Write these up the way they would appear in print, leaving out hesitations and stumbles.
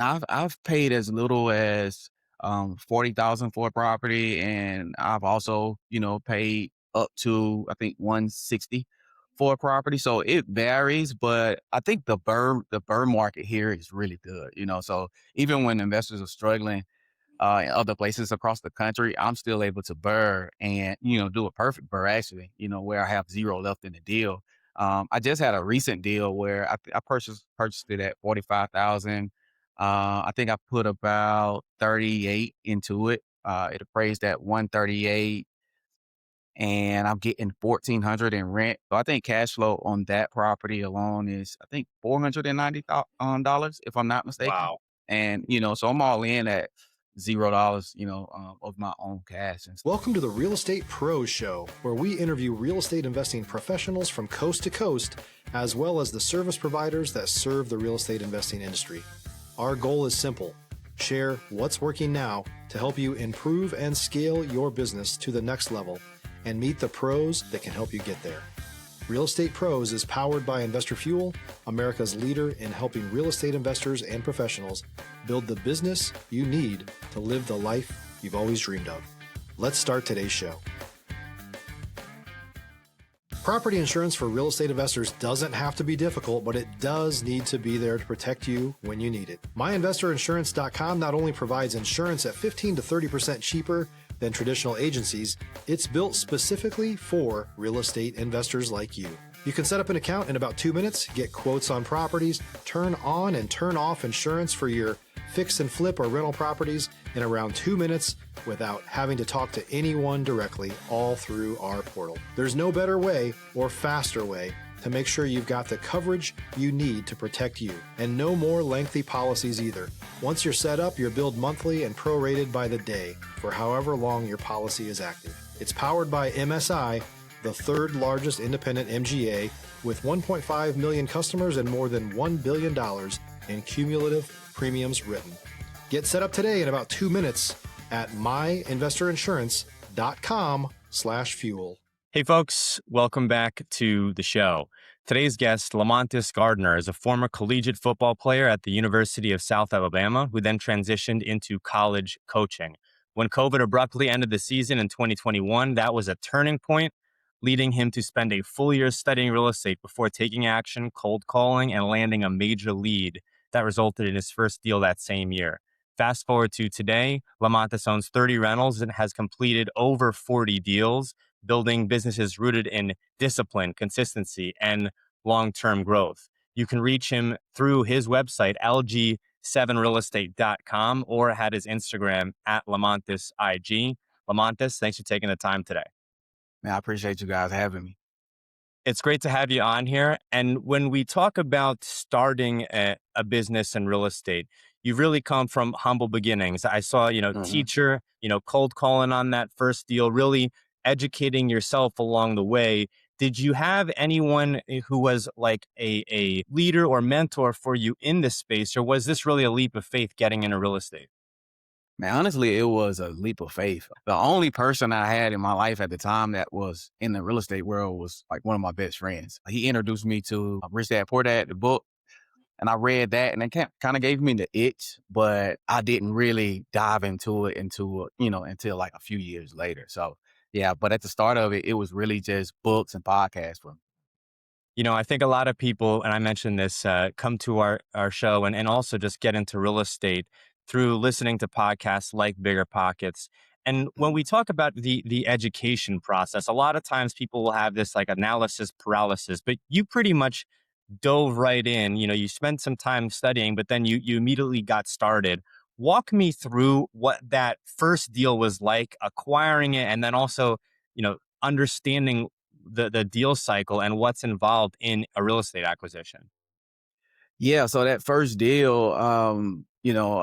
I've paid as little as 40,000 for a property, and I've also, paid up to I think 160 for a property. So it varies, but I think the burr market here is really good. So even when investors are struggling in other places across the country, I'm still able to burr and, do a perfect burr actually, where I have zero left in the deal. I just had a recent deal where I purchased it at 45,000. I think I put about 38 into it. It appraised at 138 and I'm getting 1,400 in rent. So I think cash flow on that property alone is I think $490 if I'm not mistaken. Wow. And so I'm all in at $0, of my own cash and stuff. Welcome to the Real Estate Pros Show, where we interview real estate investing professionals from coast to coast, as well as the service providers that serve the real estate investing industry. Our goal is simple: share what's working now to help you improve and scale your business to the next level and meet the pros that can help you get there. Real Estate Pros is powered by Investor Fuel, America's leader in helping real estate investors and professionals build the business you need to live the life you've always dreamed of. Let's start today's show. Property insurance for real estate investors doesn't have to be difficult, but it does need to be there to protect you when you need it. MyInvestorInsurance.com not only provides insurance at 15 to 30% cheaper than traditional agencies, it's built specifically for real estate investors like you. You can set up an account in about 2 minutes, get quotes on properties, turn on and turn off insurance for your fix and flip or rental properties in around 2 minutes without having to talk to anyone directly, all through our portal. There's no better way or faster way to make sure you've got the coverage you need to protect you, and no more lengthy policies either. Once you're set up, you're billed monthly and prorated by the day for however long your policy is active. It's powered by MSI, the third largest independent MGA, with 1.5 million customers and more than $1 billion in cumulative premiums written. Get set up today in about 2 minutes at myinvestorinsurance.com/fuel. Hey, folks, welcome back to the show. Today's guest, Lamontis Gardner, is a former collegiate football player at the University of South Alabama, who then transitioned into college coaching. When COVID abruptly ended the season in 2021, that was a turning point, leading him to spend a full year studying real estate before taking action, cold calling, and landing a major lead that resulted in his first deal that same year. Fast forward to today, Lamontis owns 30 rentals and has completed over 40 deals, building businesses rooted in discipline, consistency, and long-term growth. You can reach him through his website, lg7realestate.com, or at his Instagram at LamontisIG. Lamontis, thanks for taking the time today. Man, I appreciate you guys having me. It's great to have you on here. And when we talk about starting a business in real estate, you've really come from humble beginnings. I saw, Mhm. teacher, cold calling on that first deal, really educating yourself along the way. Did you have anyone who was like a leader or mentor for you in this space, or was this really a leap of faith getting into real estate? Man, honestly, it was a leap of faith. The only person I had in my life at the time that was in the real estate world was like one of my best friends. He introduced me to Rich Dad Poor Dad, the book, and I read that, and it kind of gave me the itch, but I didn't really dive into it until like a few years later. So yeah, but at the start of it, it was really just books and podcasts for me. I think a lot of people, and I mentioned this, come to our show and also just get into real estate through listening to podcasts like Bigger Pockets. And when Mhm. we talk about the education process, a lot of times people will have this like analysis paralysis, but you pretty much dove right in. You spent some time studying, but then you immediately got started. Walk me through what that first deal was like, acquiring it, and then also, understanding the deal cycle and what's involved in a real estate acquisition. Yeah, so that first deal,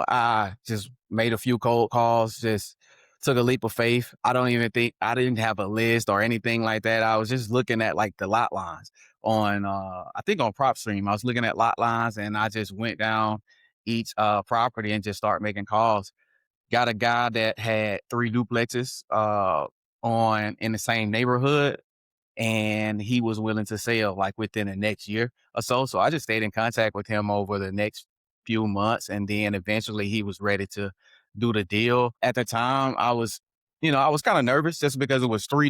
I just made a few cold calls, just took a leap of faith. I don't even think I didn't have a list or anything like that. I was just looking at like the lot lines on I think on PropStream. I was looking at lot lines and I just went down each property and just start making calls. Got a guy that had 3 duplexes on in the same neighborhood and he was willing to sell like within the next year or so. So I just stayed in contact with him over the next few months. And then eventually he was ready to do the deal. At the time, I was kind of nervous just because it was three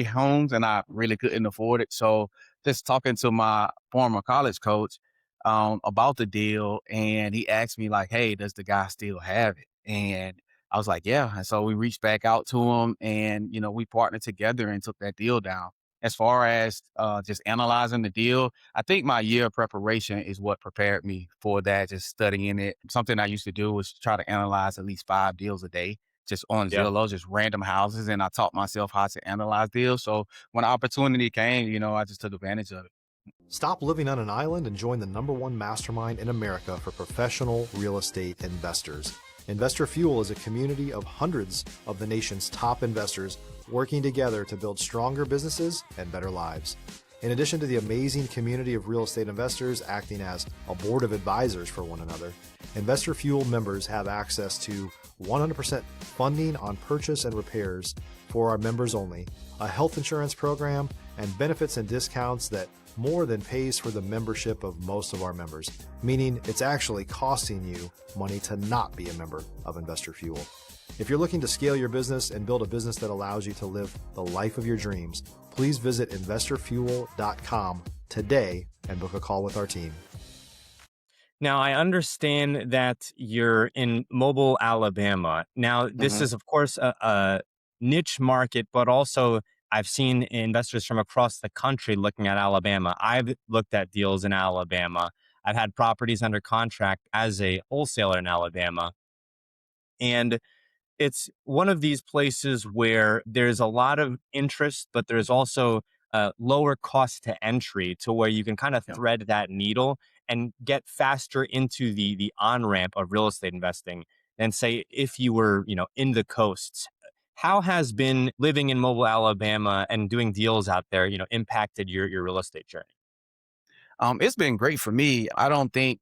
homes, and I really couldn't afford it. So just talking to my former college coach about the deal, and he asked me like, "Hey, does the guy still have it?" And I was like, "Yeah." And so we reached back out to him, and we partnered together and took that deal down. As far as just analyzing the deal, I think my year of preparation is what prepared me for that. Just studying it. Something I used to do was try to analyze at least 5 deals a day, just on Yeah. Zillow, just random houses, and I taught myself how to analyze deals. So when opportunity came, I just took advantage of it. Stop living on an island and join the #1 mastermind in America for professional real estate investors. Investor Fuel is a community of hundreds of the nation's top investors working together to build stronger businesses and better lives. In addition to the amazing community of real estate investors acting as a board of advisors for one another, Investor Fuel members have access to 100% funding on purchase and repairs for our members only, a health insurance program, and benefits and discounts that more than pays for the membership of most of our members, meaning it's actually costing you money to not be a member of Investor Fuel. If you're looking to scale your business and build a business that allows you to live the life of your dreams, please visit investorfuel.com today and book a call with our team. Now, I understand that you're in Mobile, Alabama. Now, this Mhm. is, of course, a niche market, but also I've seen investors from across the country looking at Alabama. I've looked at deals in Alabama. I've had properties under contract as a wholesaler in Alabama. And it's one of these places where there's a lot of interest, but there's also a lower cost to entry to where you can kind of Yeah. thread that needle and get faster into the on ramp of real estate investing than say if you were in the coasts. How has been living in Mobile, Alabama, and doing deals out there impacted your real estate journey? It's been great for me. I don't think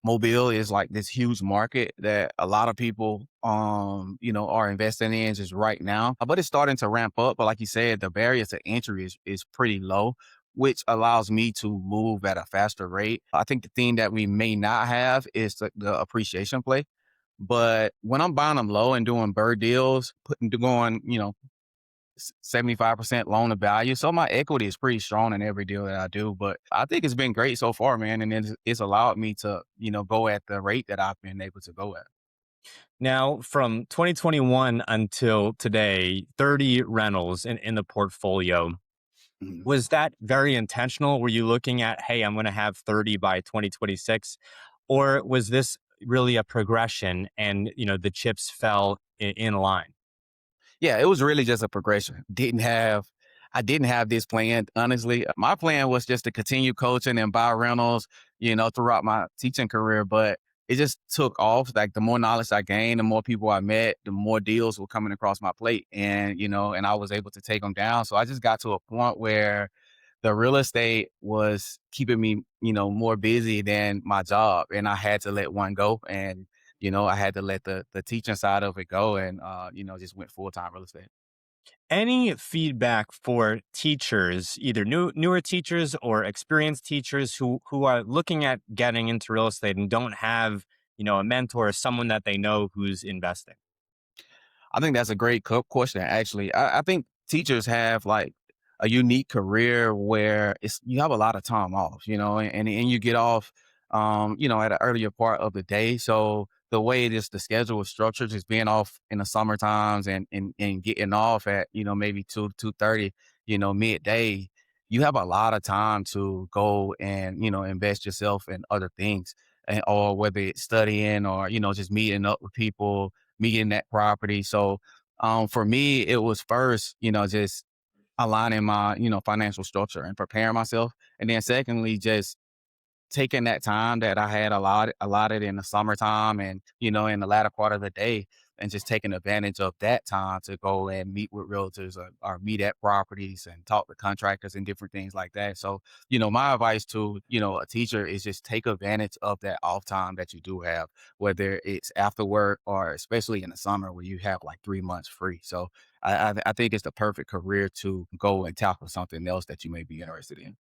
Mobile is like this huge market that a lot of people, are investing in just right now. But it's starting to ramp up. But like you said, the barrier to entry is pretty low, which allows me to move at a faster rate. I think the thing that we may not have is the appreciation play. But when I'm buying them low and doing bird deals, going, 75% loan to value. So my equity is pretty strong in every deal that I do. But I think it's been great so far, man. And it's allowed me to, go at the rate that I've been able to go at. Now, from 2021 until today, 30 rentals in the portfolio. Mhm. Was that very intentional? Were you looking at, hey, I'm going to have 30 by 2026? Or was this really a progression and, the chips fell in line? Yeah, it was really just a progression. I didn't have this plan, honestly. My plan was just to continue coaching and buy rentals, throughout my teaching career. But it just took off. Like the more knowledge I gained, the more people I met, the more deals were coming across my plate. And I was able to take them down. So I just got to a point where the real estate was keeping me, more busy than my job. And I had to let one go. And I had to let the teaching side of it go, and just went full-time real estate. Any feedback for teachers, either newer teachers or experienced teachers who are looking at getting into real estate and don't have, a mentor or someone that they know who's investing? I think that's a great question, actually. I think teachers have like a unique career where you have a lot of time off, and you get off, at an earlier part of the day. So the way it is, the schedule is structured, just being off in the summer times and getting off at, maybe 2:30, midday, you have a lot of time to go and, invest yourself in other things. Or whether it's studying or, just meeting up with people, me getting that property. So for me, it was first, just aligning my, financial structure and preparing myself. And then secondly, just taking that time that I had allotted in the summertime and, in the latter part of the day, and just taking advantage of that time to go and meet with realtors, or meet at properties and talk to contractors and different things like that. So, my advice to, a teacher is just take advantage of that off time that you do have, whether it's after work or especially in the summer where you have like 3 months free. So I think it's the perfect career to go and tackle something else that you may be interested in.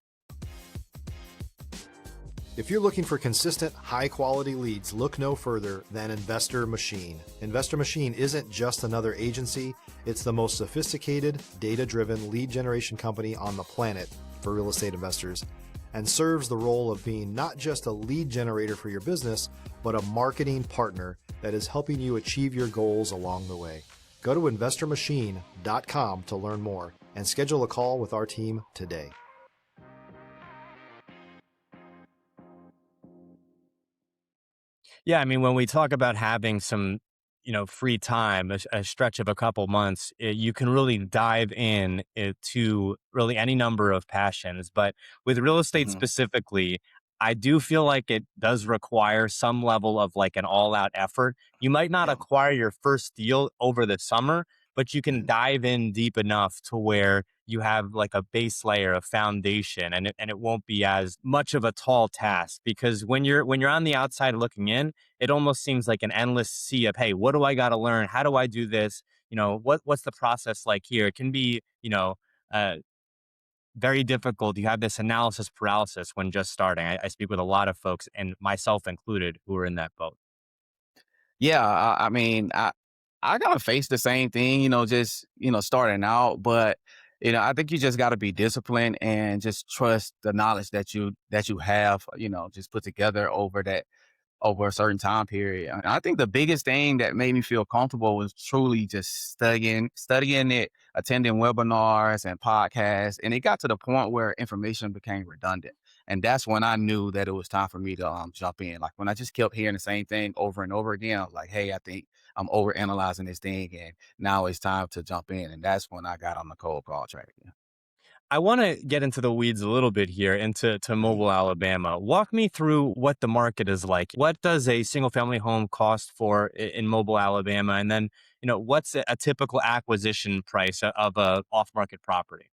If you're looking for consistent, high-quality leads, look no further than Investor Machine. Investor Machine isn't just another agency, it's the most sophisticated, data-driven lead generation company on the planet for real estate investors, and serves the role of being not just a lead generator for your business, but a marketing partner that is helping you achieve your goals along the way. Go to investormachine.com to learn more and schedule a call with our team today. Yeah, I mean, when we talk about having some, free time, a stretch of a couple months, you can really dive in to really any number of passions. But with real estate Mhm. specifically, I do feel like it does require some level of like an all out effort. You might not Yeah. acquire your first deal over the summer, but you can Mhm. dive in deep enough to where you have like a base layer of foundation, and it won't be as much of a tall task, because when you're on the outside looking in, it almost seems like an endless sea of, hey, what do I got to learn? How do I do this? What's the process like here? It can be, uh, very difficult. You have this analysis paralysis when just starting. I speak with a lot of folks, and myself included, who are in that boat. Yeah, I mean, I gotta face the same thing, just starting out, but I think you just got to be disciplined and just trust the knowledge that you have, just put together over a certain time period. And I think the biggest thing that made me feel comfortable was truly just studying it, attending webinars and podcasts. And it got to the point where information became redundant. And that's when I knew that it was time for me to jump in. Like when I just kept hearing the same thing over and over again, I was like, hey, I think I'm over analyzing this thing. And now it's time to jump in. And that's when I got on the cold call track. Yeah. I want to get into the weeds a little bit here, into Mhm. Mobile, Alabama. Walk me through what the market is like. What does a single family home cost for in Mobile, Alabama? And then, what's a typical acquisition price of a off market property?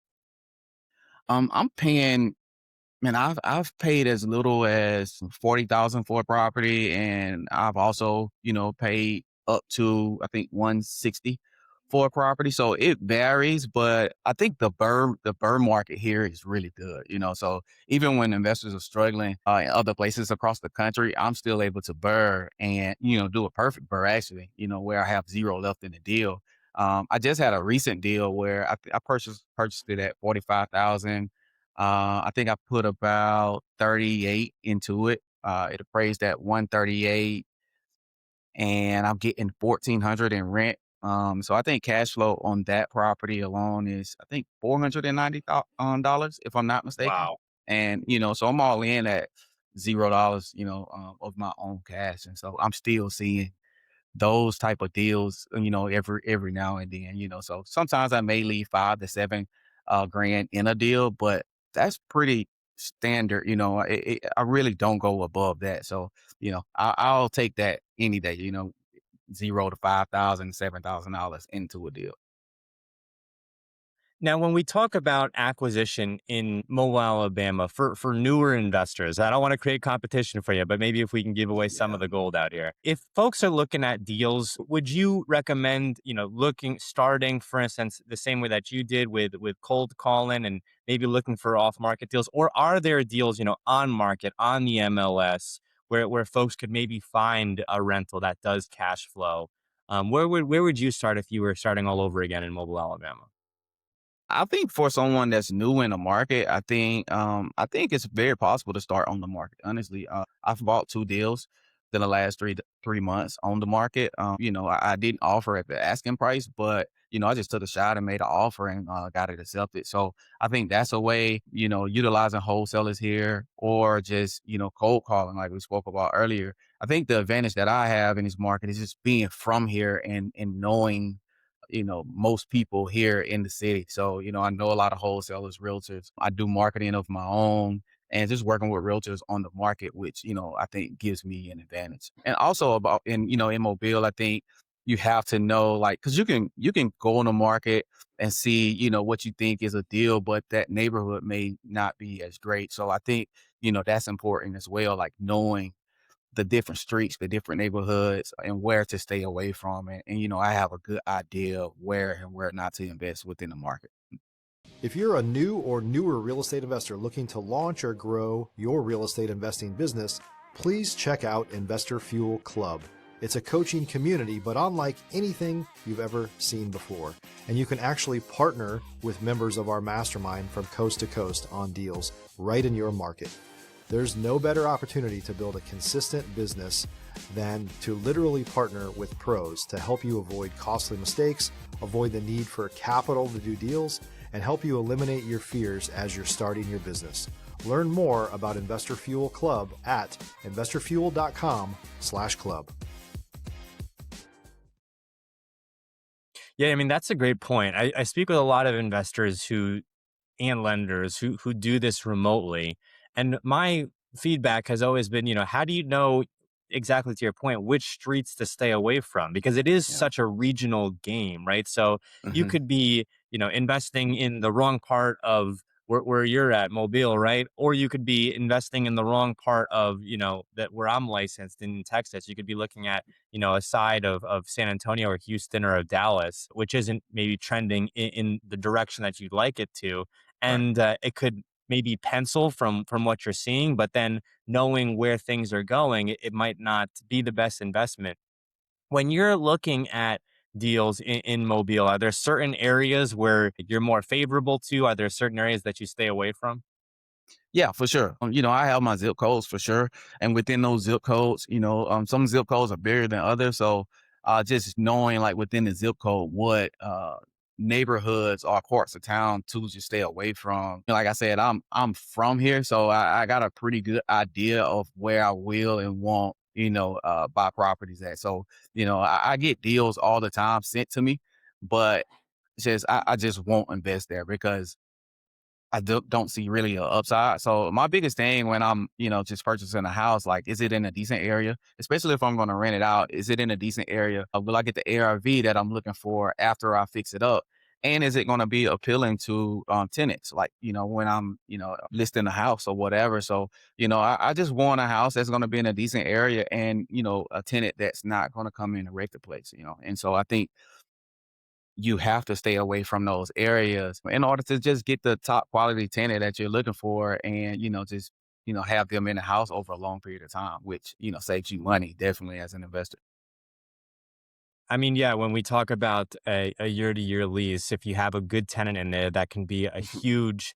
I'm paying. Man, I've paid as little as 40,000 for a property, and I've also, paid up to I think 160 for a property. So it varies, but I think the burr market here is really good. So even when investors are struggling in other places across the country, I'm still able to burr and do a perfect burr actually. Where I have zero left in the deal. I just had a recent deal where I purchased it at 45,000. I think I put about 38 into it. It appraised at 138 and I'm getting 1,400 in rent. So I think cash flow on that property alone is I think $490 dollars if I'm not mistaken. Wow. And so I'm all in at $0, of my own cash. And so I'm still seeing those type of deals, every now and then, so sometimes I may leave 5 to 7 grand in a deal, but that's pretty standard. I really don't go above that. So, I'll take that any day, 0 to 5,000, $7,000 into a deal. Now, when we talk about acquisition in Mobile, Alabama, for newer investors, I don't want to create competition for you, but maybe if we can give away some of Yeah. the gold out here. If folks are looking at deals, would you recommend, starting, for instance, the same way that you did with cold calling and maybe looking for off market deals? Or are there deals, on market, on the MLS, where folks could maybe find a rental that does cash flow? Where would you start if you were starting all over again in Mobile, Alabama? I think for someone that's new in the market, I think it's very possible to start on the market. Honestly, I've bought 2 deals in the last 3 months on the market. I didn't offer at the asking price, but I just took a shot and made an offer and got it accepted. So I think that's a way, utilizing wholesalers here or just cold calling like we spoke about earlier. I think the advantage that I have in this market is just being from here and knowing most people here in the city. So, I know a lot of wholesalers, realtors. I do marketing of my own and just working with realtors on the market, which, I think gives me an advantage. And also in Mobile, I think you have to know like, cause you can go on the market and see, what you think is a deal, but that neighborhood may not be as great. So I think, that's important as well. Like knowing the different streets, the different neighborhoods, and where to stay away from. And I have a good idea of where and where not to invest within the market. If you're a new or newer real estate investor looking to launch or grow your real estate investing business, please check out Investor Fuel Club. It's a coaching community, but unlike anything you've ever seen before. And you can actually partner with members of our mastermind from coast to coast on deals right in your market. There's no better opportunity to build a consistent business than to literally partner with pros to help you avoid costly mistakes, avoid the need for capital to do deals, and help you eliminate your fears as you're starting your business. Learn more about Investor Fuel Club at investorfuel.com/club. Yeah, I mean, that's a great point. I speak with a lot of investors and lenders who do this remotely. And my feedback has always been, how do you know exactly to your point, which streets to stay away from? Because it is Yeah. such a regional game, right? So you Hmm. could be, investing in the wrong part of where you're at, Mobile, right? Or you could be investing in the wrong part of, that where I'm licensed in Texas. You could be looking at, a side of San Antonio or Houston or of Dallas, which isn't maybe trending in the direction that you'd like it to. Right. And it could maybe pencil from what you're seeing, but then knowing where things are going, it might not be the best investment. When you're looking at deals in Mobile, are there certain areas where you're more favorable to? Are there certain areas that you stay away from? Yeah, for sure. I have my zip codes for sure, and within those zip codes, some zip codes are bigger than others. So, just knowing like within the zip code what neighborhoods or parts of town to just stay away from. Like I said, I'm from here, so I got a pretty good idea of where I will and won't, buy properties at. So, I get deals all the time sent to me, but I just won't invest there because don't see really a upside. So my biggest thing when I'm, just purchasing a house, like, is it in a decent area? Especially if I'm going to rent it out, is it in a decent area? Will I get the ARV that I'm looking for after I fix it up? And is it going to be appealing to tenants? Like, when I'm, listing a house or whatever. So, I just want a house that's going to be in a decent area and, a tenant that's not going to come in and wreck the place. And so I think you have to stay away from those areas in order to just get the top quality tenant that you're looking for and, just, have them in the house over a long period of time, which, saves you money definitely as an investor. I mean, yeah, when we talk about a year-to-year lease, if you have a good tenant in there, that can be a huge,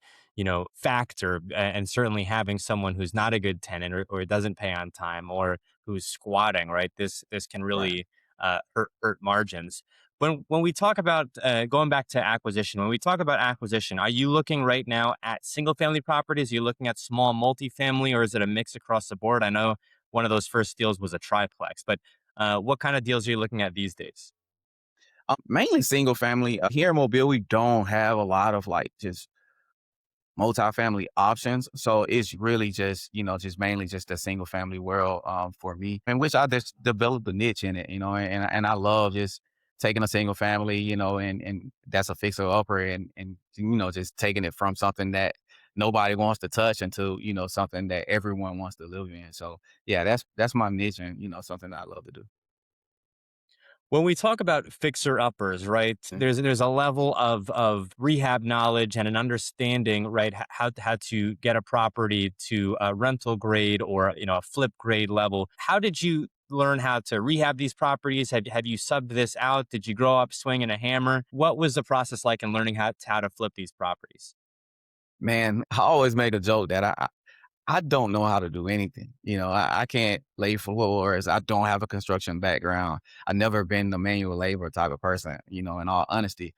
factor. And certainly having someone who's not a good tenant or doesn't pay on time or who's squatting, right? This can Right. really hurt margins. When we talk about going back to acquisition, when we talk about acquisition, are you looking right now at single-family properties? Are you looking at small multifamily, or is it a mix across the board? I know one of those first deals was a triplex, but what kind of deals are you looking at these days? Mainly single family. Here in Mobile, we don't have a lot of like just multifamily options. So it's really just, just mainly just the single family world for me, in which I just developed a niche in it, and I love just taking a single family, and that's a fixer upper and just taking it from something that nobody wants to touch into, something that everyone wants to live in. So yeah, that's my niche and something that I love to do. When we talk about fixer uppers, right? Mm. There's a level of rehab knowledge and an understanding, right? How to get a property to a rental grade or a flip grade level. How did you learn how to rehab these properties? Have you subbed this out? Did you grow up swinging a hammer? What was the process like in learning how to flip these properties? Man, I always make a joke that I don't know how to do anything. I can't lay floors. I don't have a construction background. I've never been the manual labor type of person, in all honesty.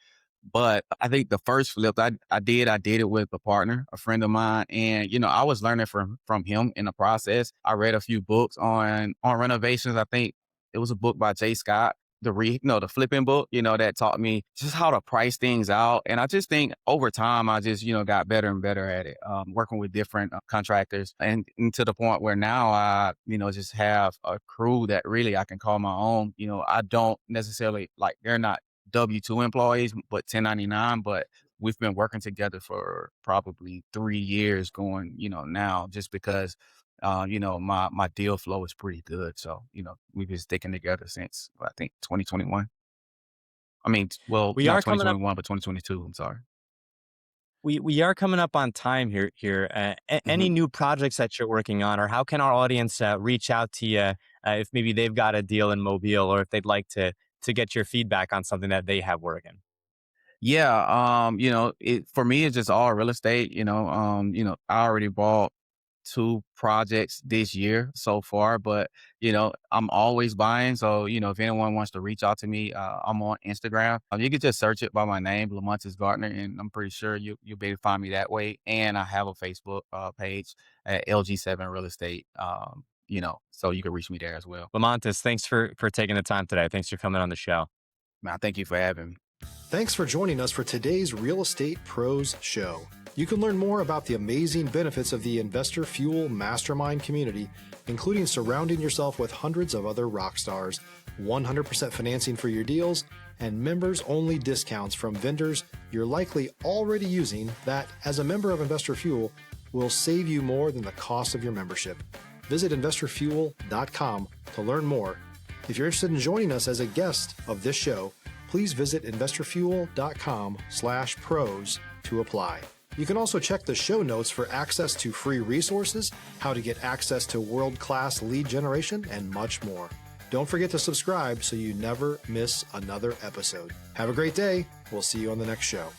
But I think the first flip I did it with a partner, a friend of mine. And, I was learning from him in the process. I read a few books on renovations. I think it was a book by Jay Scott, the flipping book, that taught me just how to price things out. And I just think over time, I just, got better and better at it, working with different contractors and to the point where now I, just have a crew that really I can call my own. I don't necessarily like, they're not W-2 employees, but 1099, but we've been working together for probably 3 years going, now just because my deal flow is pretty good. So, we've been sticking together since I think 2021. I mean, well, We not are coming up 2021, but 2022. I'm sorry. we are coming up on time here. Any Mhm. new projects that you're working on, or how can our audience reach out to you if maybe they've got a deal in Mobile, or if they'd like to get your feedback on something that they have working? Yeah, it for me, it's just all real estate. I already bought 2 projects this year so far, but I'm always buying. So, if anyone wants to reach out to me, I'm on Instagram. You can just search it by my name, Lamontis Gardner, and I'm pretty sure you'll be able to find me that way. And I have a Facebook page at LG7 Real Estate. So you can reach me there as well. Lamontis, thanks for taking the time today. Thanks for coming on the show. Man, I thank you for having me. Thanks for joining us for today's Real Estate Pros Show. You can learn more about the amazing benefits of the Investor Fuel Mastermind community, including surrounding yourself with hundreds of other rock stars, 100% financing for your deals, and members-only discounts from vendors you're likely already using that, as a member of Investor Fuel, will save you more than the cost of your membership. Visit investorfuel.com to learn more. If you're interested in joining us as a guest of this show, please visit investorfuel.com/pros to apply. You can also check the show notes for access to free resources, how to get access to world-class lead generation, and much more. Don't forget to subscribe so you never miss another episode. Have a great day. We'll see you on the next show.